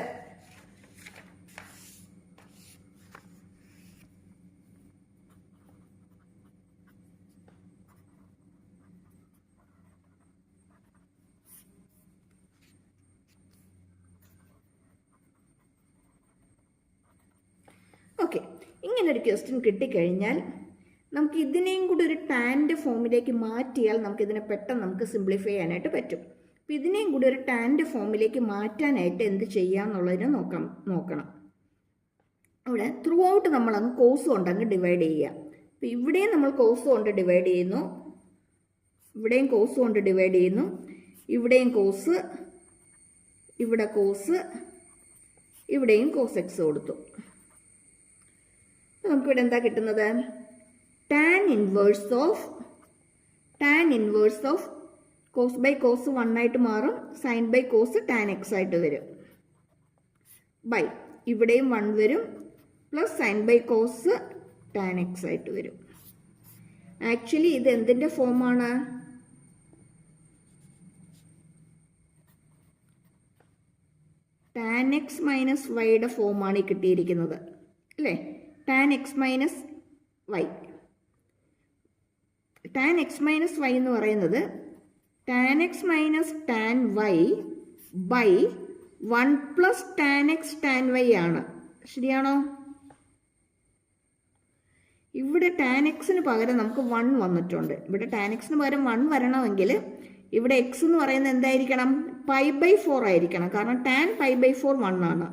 ഓക്കെ, ഇങ്ങനൊരു ക്വസ്റ്റ്യൻ കിട്ടിക്കഴിഞ്ഞാൽ നമുക്ക് ഇതിനെയും കൂടി ഒരു ടാൻ്റെ ഫോമിലേക്ക് മാറ്റിയാൽ നമുക്കിതിനെ പെട്ടെന്ന് നമുക്ക് സിംപ്ലിഫൈ ചെയ്യാനായിട്ട് പറ്റും. അപ്പം ഇതിനെയും കൂടി ഒരു ടാൻ്റെ ഫോമിലേക്ക് മാറ്റാനായിട്ട് എന്ത് ചെയ്യാന്നുള്ളതിനെ നോക്കണം. അവിടെ ത്രൂ ഔട്ട് നമ്മളങ്ങ് കോസ് കൊണ്ടങ്ങ് ഡിവൈഡ് ചെയ്യുക. അപ്പം ഇവിടെയും നമ്മൾ കോസ് കൊണ്ട് ഡിവൈഡ് ചെയ്യുന്നു, ഇവിടെയും കോസ് കൊണ്ട് ഡിവൈഡ് ചെയ്യുന്നു, ഇവിടെയും കോസ്, ഇവിടെ കോസ്, ഇവിടെയും കോസ് എക്സ് കൊടുത്തു. നമുക്കിവിടെ എന്താ കിട്ടുന്നത്? Tan inverse of cos by cos 1 ആയിട്ട് മാറും, sine by cos tan x ആയിട്ട് വരും, ബൈ ഇവിടെയും 1 വരും, plus sine by cos tan x ആയിട്ട് വരും. ആക്ച്വലി ഇത് എന്തിന്റെ ഫോമാണ്? ടാൻ എക്സ് മൈനസ് വൈയുടെ ഫോമാണ് ഈ കിട്ടിയിരിക്കുന്നത്, അല്ലേ? Tan x minus y. Tan x minus y എന്ന് പറയുന്നത് tan x minus tan y by 1 plus tan x tan y ആണ്. ശരിയാണോ? ഇവിടെ ടാൻ എക്സിന് പകരം നമുക്ക് 1 വന്നിട്ടുണ്ട്. ഇവിടെ ടാൻ എക്സിന് പകരം 1 വരണമെങ്കിൽ ഇവിടെ എക്സ് എന്ന് പറയുന്നത് എന്തായിരിക്കണം? π/4 ആയിരിക്കണം, കാരണം ടാൻ π/4 1 ആണ്.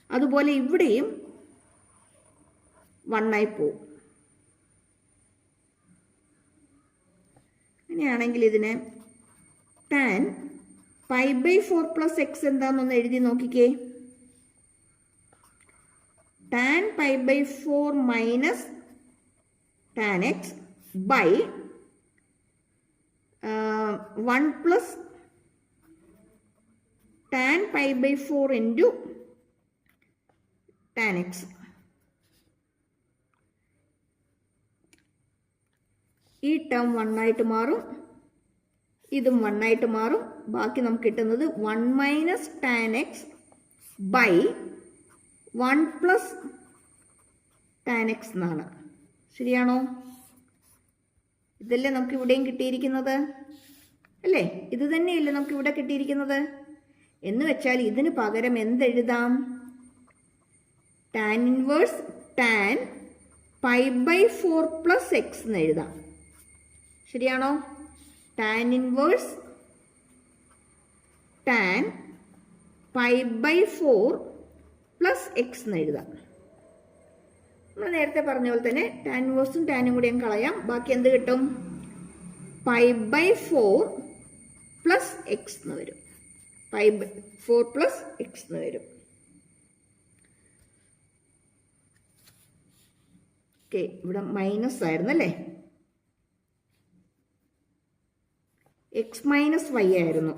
അതുപോലെ ഇവിടെയും 1 ആയി പോവും. അങ്ങനെയാണെങ്കിൽ ഇതിനെ ടാൻ π/4 പ്ലസ് എക്സ് എന്താണെന്നൊന്ന് എഴുതി നോക്കിക്കേ. Tan π/4 minus tan x by 1 plus tan π/4 into tan x. ഈ ടേം 1 ആയിട്ട് മാറും, ഇതും 1 ആയിട്ട് മാറും. ബാക്കി നമുക്ക് കിട്ടുന്നത് 1 minus tan x by 1 plus tan x എന്നാണ്. ശരിയാണോ? ഇതല്ലേ നമുക്ക് ഇവിടെയും കിട്ടിയിരിക്കുന്നത്, അല്ലേ? ഇത് തന്നെയല്ലേ നമുക്ക് ഇവിടെ കിട്ടിയിരിക്കുന്നത്. എന്ന് വെച്ചാൽ ഇതിന് പകരം എന്തെഴുതാം? Tan inverse tan π/4 plus x എന്ന് എഴുതാം. ശരിയാണോ? Tan inverse tan π/4 plus x എന്ന് എഴുതാം. നമ്മൾ നേരത്തെ പറഞ്ഞ പോലെ തന്നെ ടാൻ ഇൻവേഴ്സും ടാനും കൂടെയും കളയാം. ബാക്കി എന്ത് കിട്ടും? π/4 പ്ലസ് എക്സ് എന്ന് വരും. π/4 പ്ലസ് എക്സ് എന്ന് വരും. ഓക്കെ, ഇവിടെ മൈനസ് ആയിരുന്നു അല്ലേ? എക്സ് മൈനസ് വൈ ആയിരുന്നു.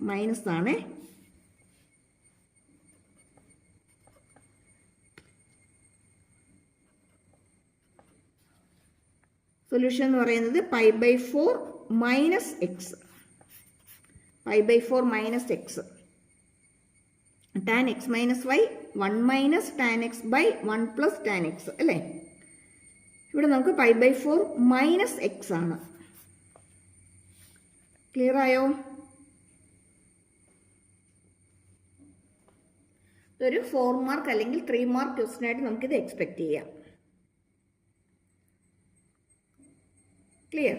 മൈനസ് ആണ്. സൊല്യൂഷൻ എന്ന് പറയുന്നത് π/4 minus x. π/4 minus x. Tan x minus y 1 minus tan x by 1 plus tan x, അല്ലേ? ഇവിടെ നമുക്ക് π/4 മൈനസ് എക്സ് ആണ്. ക്ലിയർ ആയോ? ഇതൊരു 4 മാർക്ക് അല്ലെങ്കിൽ 3 മാർക്ക് ക്വസ്റ്റ്യൻ ആയിട്ട് നമുക്കിത് എക്സ്പെക്ട് ചെയ്യാം. ക്ലിയർ?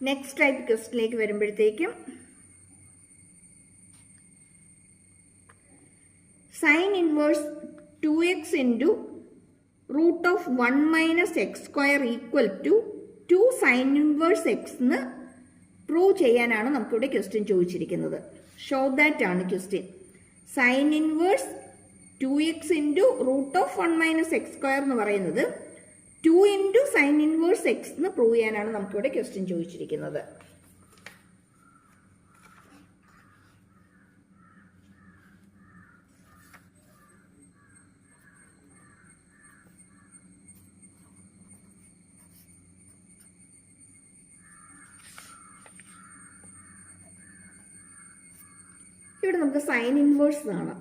നെക്സ്റ്റ് ടൈപ്പ് ക്വസ്റ്റ്യനിലേക്ക് വരുമ്പോഴത്തേക്കും sine inverse 2x into root of 1 minus x square equal to 2 sine inverse x എന്ന് പ്രൂവ് ചെയ്യാനാണ് നമുക്കിവിടെ ക്വസ്റ്റ്യൻ ചോദിച്ചിരിക്കുന്നത്. ഷോ ദാറ്റ് ആണ് question. Sine inverse 2x into root of 1 minus x square എന്ന് പറയുന്നത് 2 into sine inverse x എന്ന് prove ചെയ്യാനാണ് നമുക്കിവിടെ ക്വസ്റ്റ്യൻ ചോദിച്ചിരിക്കുന്നത്. ഇവിടെ നമുക്ക് സൈൻ ഇൻവേഴ്സ് കാണാം.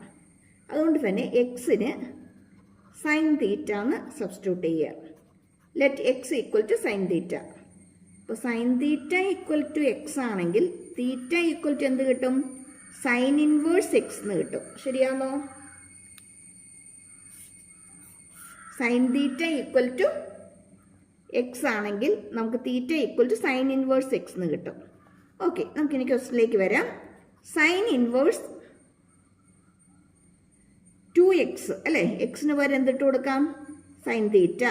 അതുകൊണ്ട് തന്നെ എക്സിന് സൈൻ തീറ്റ എന്ന് സബ്സ്റ്റിറ്റ്യൂട്ട് ചെയ്യുക. Let x equal to sine theta. അപ്പോൾ sine theta equal to x ആണെങ്കിൽ തീറ്റ ഈക്വൽ ടു എന്ത് കിട്ടും? സൈൻ ഇൻവേഴ്സ് എക്സ് എന്ന് കിട്ടും. ശരിയാണോ? Sine theta equal to x ആണെങ്കിൽ നമുക്ക് theta equal to sine inverse x എന്ന് കിട്ടും. ഓക്കെ, നമുക്കിനി ക്വസ്റ്റ്യനിലേക്ക് വരാം. സൈൻ ഇൻവേഴ്സ് 2x അല്ലേ, എക്സിന് പകരം എന്തിട്ട് കൊടുക്കാം? Sine theta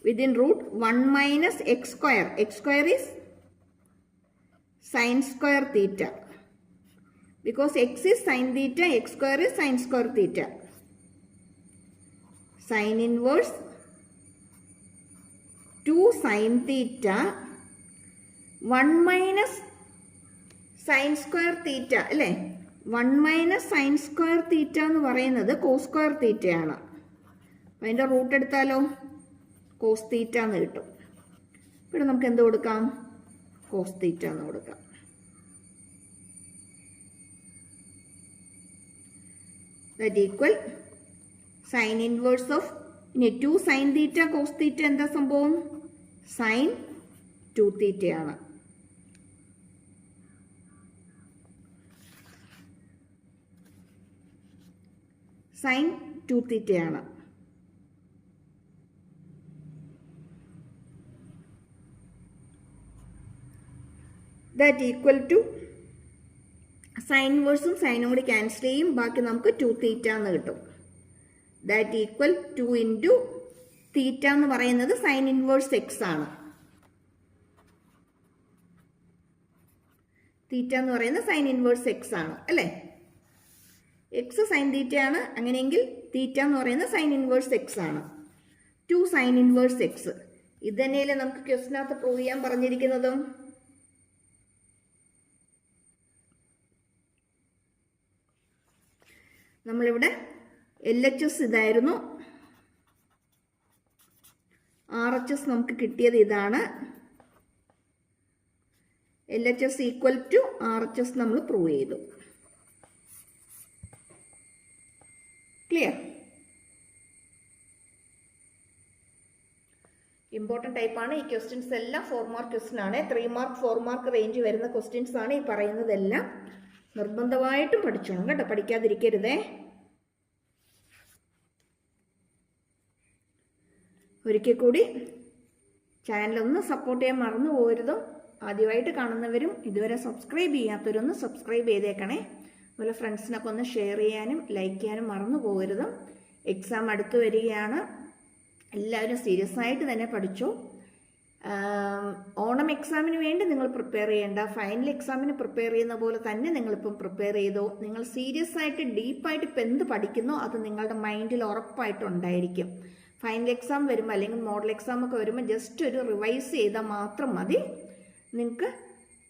within root 1 minus x square. X square is sine square theta. Because x is sine theta, x square is sine square theta. Sine inverse 2 sine theta 1 minus sine square theta അല്ലേ. 1 minus sine square തീറ്റ എന്ന് പറയുന്നത് cos square തീറ്റയാണ്. അപ്പം അതിൻ്റെ root എടുത്താലോ cos theta എന്ന് കിട്ടും. ഇവിടെ നമുക്ക് എന്ത് കൊടുക്കാം? കോസ് തീറ്റ എന്ന് കൊടുക്കാം. That equal sign inverse of, ഇനി 2 സൈൻ തീറ്റ കോസ് തീറ്റ എന്താ സംഭവം? സൈൻ 2 തീറ്റയാണ്. സൈൻ 2 തീറ്റയാണ്. ദാറ്റ് ഈക്വൽ ടു സൈൻ ഇൻവേഴ്സും സൈനും കൂടി ക്യാൻസൽ ചെയ്യും. ബാക്കി നമുക്ക് 2 തീറ്റ എന്ന് കിട്ടും. ദാറ്റ് ഈക്വൽ 2 ഇൻറ്റു തീറ്റ എന്ന് പറയുന്നത് സൈൻ ഇൻവേഴ്സ് എക്സ് ആണ്. തീറ്റ എന്ന് പറയുന്നത് സൈൻ ഇൻവേഴ്സ് എക്സ് ആണ് അല്ലേ. എക്സ് സൈൻ തീറ്റയാണ്. അങ്ങനെയെങ്കിൽ തീറ്റ എന്ന് പറയുന്നത് സൈൻ ഇൻവേഴ്സ് എക്സ് ആണ്. 2 സൈൻ ഇൻവേഴ്സ് എക്സ്. ഇത് തന്നെയല്ലേ നമുക്ക് ക്വസ്റ്റിനകത്ത് പ്രൂവ് ചെയ്യാൻ പറഞ്ഞിരിക്കുന്നതും. നമ്മളിവിടെ LHS ഇതായിരുന്നു, RHS നമുക്ക് കിട്ടിയത് ഇതാണ്. LHS ഈക്വൽ ടു RHS നമ്മൾ പ്രൂവ് ചെയ്തു. ക്ലിയർ? ഇമ്പോർട്ടൻറ്റ് ടൈപ്പാണ് ഈ ക്വസ്റ്റ്യൻസ് എല്ലാം. 4 മാർക്ക് ക്വസ്റ്റ്യൻ ആണ്. 3 മാർക്ക് 4 മാർക്ക് റേഞ്ച് വരുന്ന ക്വസ്റ്റ്യൻസ് ആണ് ഈ പറയുന്നതെല്ലാം. നിർബന്ധമായിട്ടും പഠിച്ചോണം കേട്ടോ, പഠിക്കാതിരിക്കരുതേ. ഒരിക്കൽ കൂടി ചാനലൊന്ന് സപ്പോർട്ട് ചെയ്യാൻ മറന്നു പോകരുതും. ആദ്യമായിട്ട് കാണുന്നവരും ഇതുവരെ സബ്സ്ക്രൈബ് ചെയ്യാത്തവരൊന്ന് സബ്സ്ക്രൈബ് ചെയ്തേക്കണേ. അതുപോലെ ഫ്രണ്ട്സിനൊക്കെ ഒന്ന് ഷെയർ ചെയ്യാനും ലൈക്ക് ചെയ്യാനും മറന്നു പോകരുതും. എക്സാം അടുത്ത് വരികയാണ്. എല്ലാവരും സീരിയസ് ആയിട്ട് തന്നെ പഠിച്ചു. ഓണം എക്സാമിന് വേണ്ടി നിങ്ങൾ പ്രിപ്പയർ ചെയ്യേണ്ട, ഫൈനൽ എക്സാമിന് പ്രിപ്പയർ ചെയ്യുന്ന പോലെ തന്നെ നിങ്ങളിപ്പം പ്രിപ്പയർ ചെയ്തോ. നിങ്ങൾ സീരിയസ് ആയിട്ട് ഡീപ്പായിട്ട് ഇപ്പം എന്ത് പഠിക്കുന്നോ അത് നിങ്ങളുടെ മൈൻഡിൽ ഉറപ്പായിട്ടുണ്ടായിരിക്കും. ഫൈനൽ എക്സാം വരുമ്പോൾ അല്ലെങ്കിൽ മോഡൽ എക്സാം ഒക്കെ വരുമ്പോൾ ജസ്റ്റ് ഒരു റിവൈസ് ചെയ്താൽ മാത്രം മതി. നിങ്ങൾക്ക്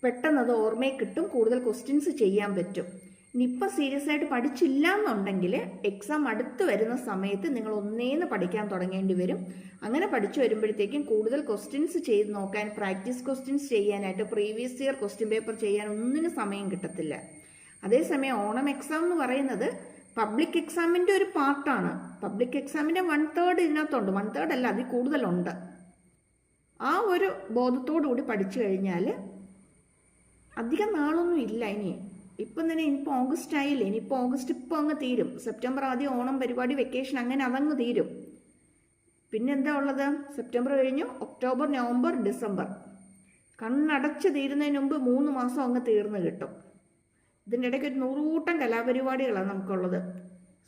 പെട്ടെന്ന് അത് ഓർമ്മയിൽ കിട്ടും, കൂടുതൽ ക്വസ്റ്റ്യൻസ് ചെയ്യാൻ പറ്റും. ഇനിയിപ്പോൾ സീരിയസ് ആയിട്ട് പഠിച്ചില്ല എന്നുണ്ടെങ്കിൽ എക്സാം അടുത്ത് വരുന്ന സമയത്ത് നിങ്ങൾ ഒന്നേന്ന് പഠിക്കാൻ തുടങ്ങേണ്ടി വരും. അങ്ങനെ പഠിച്ചു വരുമ്പോഴത്തേക്കും കൂടുതൽ ക്വസ്റ്റ്യൻസ് ചെയ്ത് നോക്കാൻ, പ്രാക്ടീസ് ക്വസ്റ്റ്യൻസ് ചെയ്യാനായിട്ട്, പ്രീവിയസ് ഇയർ ക്വസ്റ്റ്യൻ പേപ്പർ ചെയ്യാൻ ഒന്നിനും സമയം കിട്ടത്തില്ല. അതേസമയം ഓണം എക്സാം എന്ന് പറയുന്നത് പബ്ലിക് എക്സാമിൻ്റെ ഒരു പാർട്ടാണ്. പബ്ലിക് എക്സാമിൻ്റെ 1/3 ഇതിനകത്തുണ്ട്. 1/3 അല്ല, അതിൽ കൂടുതലുണ്ട്. ആ ഒരു ബോധത്തോടു കൂടി പഠിച്ചു കഴിഞ്ഞാൽ അധികം നാളൊന്നും ഇല്ല. ഇപ്പം തന്നെ ഇനിയിപ്പോൾ ഓഗസ്റ്റ് ആയില്ലേ, ഇനിയിപ്പോൾ ഓഗസ്റ്റ് ഇപ്പോൾ അങ്ങ് തീരും. സെപ്റ്റംബർ ആദ്യം ഓണം പരിപാടി, വെക്കേഷൻ, അങ്ങനെ അതങ്ങ് തീരും. പിന്നെ എന്താ ഉള്ളത്? സെപ്റ്റംബർ കഴിഞ്ഞു ഒക്ടോബർ, നവംബർ, ഡിസംബർ. കണ്ണടച്ച് തീരുന്നതിന് മുമ്പ് 3 മാസം അങ്ങ് തീർന്നു കിട്ടും. ഇതിൻ്റെ ഇടയ്ക്ക് ഒരു 100 കൂട്ടം കലാപരിപാടികളാണ് നമുക്കുള്ളത്.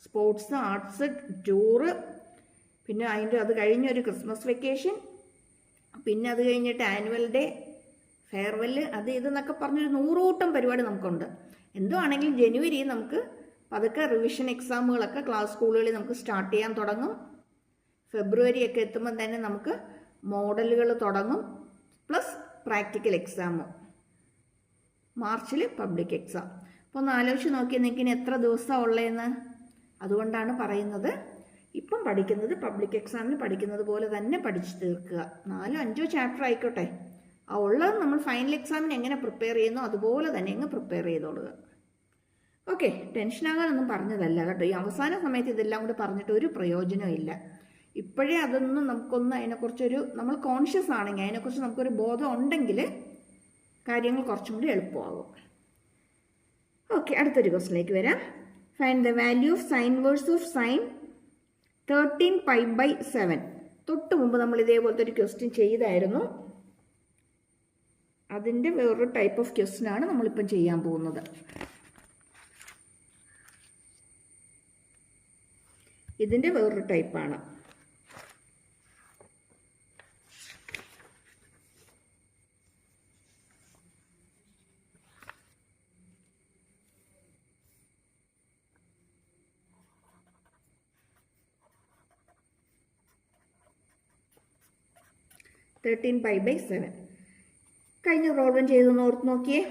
സ്പോർട്സ്, ആർട്സ്, ടൂറ്, പിന്നെ അത് കഴിഞ്ഞൊരു ക്രിസ്മസ് വെക്കേഷൻ, പിന്നെ അത് കഴിഞ്ഞിട്ട് ആനുവൽ ഡേ, ഫെയർവെല്ല് അത് ഇതെന്നൊക്കെ പറഞ്ഞൊരു 100 കൂട്ടം പരിപാടി നമുക്കുണ്ട്. എന്തോ ആണെങ്കിലും ജനുവരി നമുക്ക് പതുക്കെ റിവിഷൻ എക്സാമുകളൊക്കെ ക്ലാസ് സ്കൂളുകളിൽ നമുക്ക് സ്റ്റാർട്ട് ചെയ്യാൻ തുടങ്ങും. ഫെബ്രുവരി ഒക്കെ എത്തുമ്പോൾ തന്നെ നമുക്ക് മോഡലുകൾ തുടങ്ങും, പ്ലസ് പ്രാക്ടിക്കൽ എക്സാമും, മാർച്ചിൽ പബ്ലിക് എക്സാം. അപ്പോൾ ഒന്ന് ആലോചിച്ച് നോക്കിയാൽ നിങ്ങൾക്ക് ഇനി എത്ര ദിവസമാണ് ഉള്ളതെന്ന്. അതുകൊണ്ടാണ് പറയുന്നത് ഇപ്പം പഠിക്കുന്നത് പബ്ലിക് എക്സാമിന് പഠിക്കുന്നത് പോലെ തന്നെ പഠിച്ചു തീർക്കുക. 4-5 ചാപ്റ്റർ ആയിക്കോട്ടെ, ആ ഉള്ളത് നമ്മൾ ഫൈനൽ എക്സാമിന് എങ്ങനെ പ്രിപ്പയർ ചെയ്യുന്നോ അതുപോലെ തന്നെ അങ്ങ് പ്രിപ്പയർ ചെയ്തോളുക. ഓക്കെ, ടെൻഷനാകാനൊന്നും പറഞ്ഞതല്ല കേട്ടോ. ഈ അവസാന സമയത്ത് ഇതെല്ലാം കൂടി പറഞ്ഞിട്ട് ഒരു പ്രയോജനവും ഇല്ല. ഇപ്പോഴേ അതൊന്നും നമുക്കൊന്ന് അതിനെക്കുറിച്ചൊരു നമ്മൾ കോൺഷ്യസ് ആണെങ്കിൽ, അതിനെക്കുറിച്ച് നമുക്കൊരു ബോധം ഉണ്ടെങ്കിൽ കാര്യങ്ങൾ കുറച്ചും കൂടി എളുപ്പമാകും. ഓക്കെ, അടുത്തൊരു ക്വസ്റ്റിലേക്ക് വരാം. Find the value of sine inverse of sine 13π/7. തൊട്ട് മുമ്പ് നമ്മൾ ഇതേപോലത്തെ ഒരു ക്വസ്റ്റ്യൻ ചെയ്തായിരുന്നു. അതിൻ്റെ വേറൊരു ടൈപ്പ് ഓഫ് ക്വസ്റ്റ്യൻ ആണ് നമ്മളിപ്പം ചെയ്യാൻ പോകുന്നത്. ഇതിൻ്റെ വേറൊരു ടൈപ്പാണ്. കഴിഞ്ഞ പ്രോബ്ലം ചെയ്തൊന്ന് ഓർത്ത് നോക്കിയേ.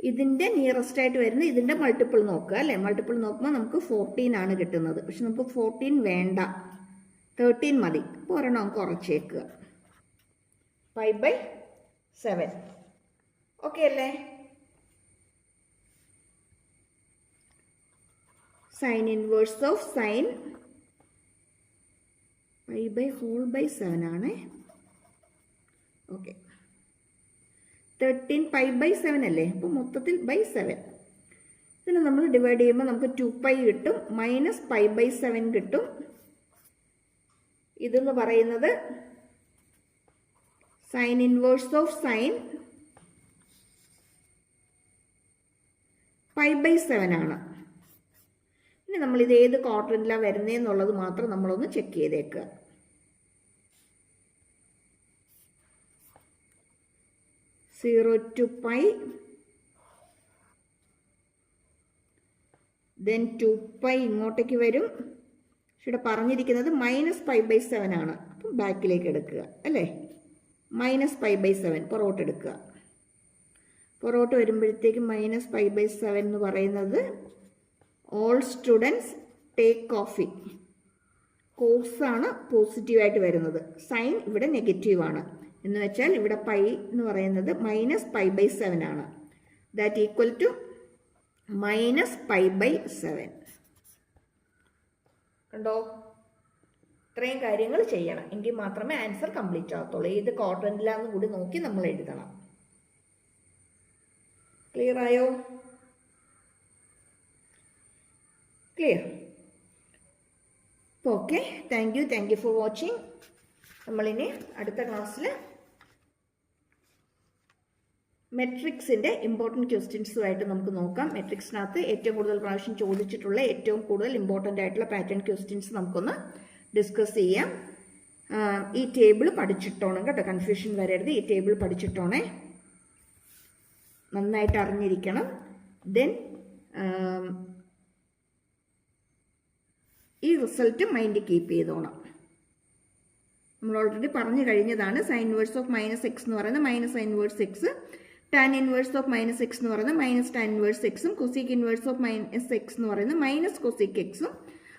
ഇതിൻ്റെ നിയറസ്റ്റ് ആയിട്ട് വരുന്ന ഇതിൻ്റെ മൾട്ടിപ്പിൾ നോക്കുക അല്ലേ. മൾട്ടിപ്പിൾ നോക്കുമ്പോൾ നമുക്ക് 14 ആണ് കിട്ടുന്നത്. പക്ഷെ നമുക്ക് 14 വേണ്ട, 13 മതി. അപ്പോൾ ഒരെണ്ണം കുറച്ചേക്കുക. 5/7. ഓക്കെ അല്ലേ? സൈൻ ഇൻവേഴ്സ് ഓഫ് സൈൻ π/7 ആണ്. ഓക്കെ, 13π/7 അല്ലേ. അപ്പോൾ മൊത്തത്തിൽ /7. ഇതിനെ നമ്മൾ ഡിവൈഡ് ചെയ്യുമ്പോൾ നമുക്ക് 2π കിട്ടും, -π/7 കിട്ടും. ഇതെന്ന് പറയുന്നത് സൈൻ ഇൻവേഴ്സ് ഓഫ് സൈൻ π/7 ആണ്. ഇനി നമ്മളിത് ഏത് ക്വാഡ്രന്റിലാണ് വരുന്നതെന്നുള്ളത് മാത്രം നമ്മളൊന്ന് ചെക്ക് ചെയ്തേക്കുക. (0 to π), then 2π ഇങ്ങോട്ടേക്ക് വരും. പക്ഷെ ഇവിടെ പറഞ്ഞിരിക്കുന്നത് -π/7 ആണ്. അപ്പം ബാക്കിലേക്ക് എടുക്കുക അല്ലേ. -π/7 പുറകോട്ട് എടുക്കുക. പുറകോട്ട് വരുമ്പോഴത്തേക്ക് -π/7 എന്ന് പറയുന്നത് ഓൾ സ്റ്റുഡൻസ് ടേക്ക് കോഫി. കോഴ്സാണ് പോസിറ്റീവായിട്ട് വരുന്നത്, സൈൻ ഇവിടെ നെഗറ്റീവാണ്. എന്ന് വെച്ചാൽ ഇവിടെ പൈ എന്ന് പറയുന്നത് -π/7 ആണ്. That equal to -π/7. കണ്ടോ? ഇത്രയും കാര്യങ്ങൾ ചെയ്യണം, എങ്കിൽ മാത്രമേ ആൻസർ കംപ്ലീറ്റ് ആകത്തുള്ളൂ. ഏത് ക്വാഡ്രന്റിലാന്ന് കൂടി നോക്കി നമ്മൾ എഴുതണം. ക്ലിയർ ആയോ? Clear? Okay, thank you for watching. നമ്മളിനി അടുത്ത ക്ലാസ്സിൽ മെട്രിക്സിൻ്റെ ഇമ്പോർട്ടൻറ്റ് ക്വസ്റ്റ്യൻസുമായിട്ട് നമുക്ക് നോക്കാം. മെട്രിക്സിനകത്ത് ഏറ്റവും കൂടുതൽ പ്രാവശ്യം ചോദിച്ചിട്ടുള്ള ഏറ്റവും കൂടുതൽ ഇമ്പോർട്ടൻ്റ് ആയിട്ടുള്ള പാറ്റേൺ ക്വസ്റ്റ്യൻസ് നമുക്കൊന്ന് ഡിസ്കസ് ചെയ്യാം. ഈ ടേബിൾ പഠിച്ചിട്ടോണം കേട്ടോ, കൺഫ്യൂഷൻ വരരുത്. ഈ ടേബിൾ പഠിച്ചിട്ടോണേ, നന്നായിട്ട് അറിഞ്ഞിരിക്കണം. ദെൻ ഈ റിസൾട്ട് മൈൻഡ് കീപ്പ് ചെയ്തോണം. നമ്മൾ ഓൾറെഡി പറഞ്ഞു കഴിഞ്ഞതാണ്. സൈൻ ഇൻവേഴ്സ് ഓഫ് -x എന്ന് പറയുന്നത് -sin inverse x, tan inverse of -x എന്ന് പറയുന്നത് -tan inverse x, cosec inverse of -x എന്ന് പറയുന്നത് -cosec x,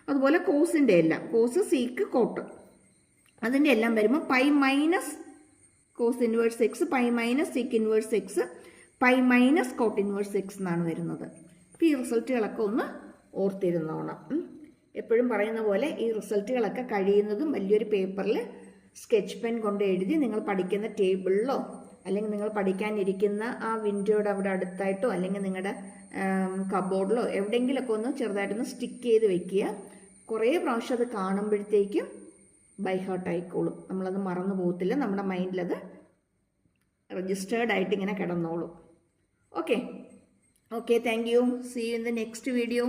അതുപോലെ കോസിൻ്റെ എല്ലാം കോസ്, സീക്ക്, കോട്ട്, അതിൻ്റെ എല്ലാം വരുമ്പോൾ π cos inverse x, π sec inverse x, π cot inverse x എന്നാണ് വരുന്നത്. അപ്പോൾ ഈ റിസൾട്ടുകളൊക്കെ ഒന്ന് ഓർത്തിരുന്നോണം. എപ്പോഴും പറയുന്ന പോലെ ഈ റിസൾട്ടുകളൊക്കെ കഴിയുന്നതും വലിയൊരു പേപ്പറിൽ സ്കെച്ച് പെൻ കൊണ്ട് എഴുതി നിങ്ങൾ പഠിക്കുന്ന ടേബിളിലോ അല്ലെങ്കിൽ നിങ്ങൾ പഠിക്കാനിരിക്കുന്ന ആ വിൻഡോയുടെ അവിടെ അടുത്തായിട്ടോ അല്ലെങ്കിൽ നിങ്ങളുടെ കബോർഡിലോ എവിടെയെങ്കിലുമൊക്കെ ഒന്ന് ചെറുതായിട്ടൊന്ന് സ്റ്റിക്ക് ചെയ്ത് വെക്കുക. കുറേ പ്രാവശ്യം അത് കാണുമ്പോഴത്തേക്കും ബൈ ഹാർട്ട് ആയിക്കോളും. നമ്മളത് മറന്നു പോകത്തില്ല, നമ്മുടെ മൈൻഡിലത് രജിസ്റ്റേർഡ് ആയിട്ട് ഇങ്ങനെ കിടന്നോളും. Okay, thank you. See you in the next video.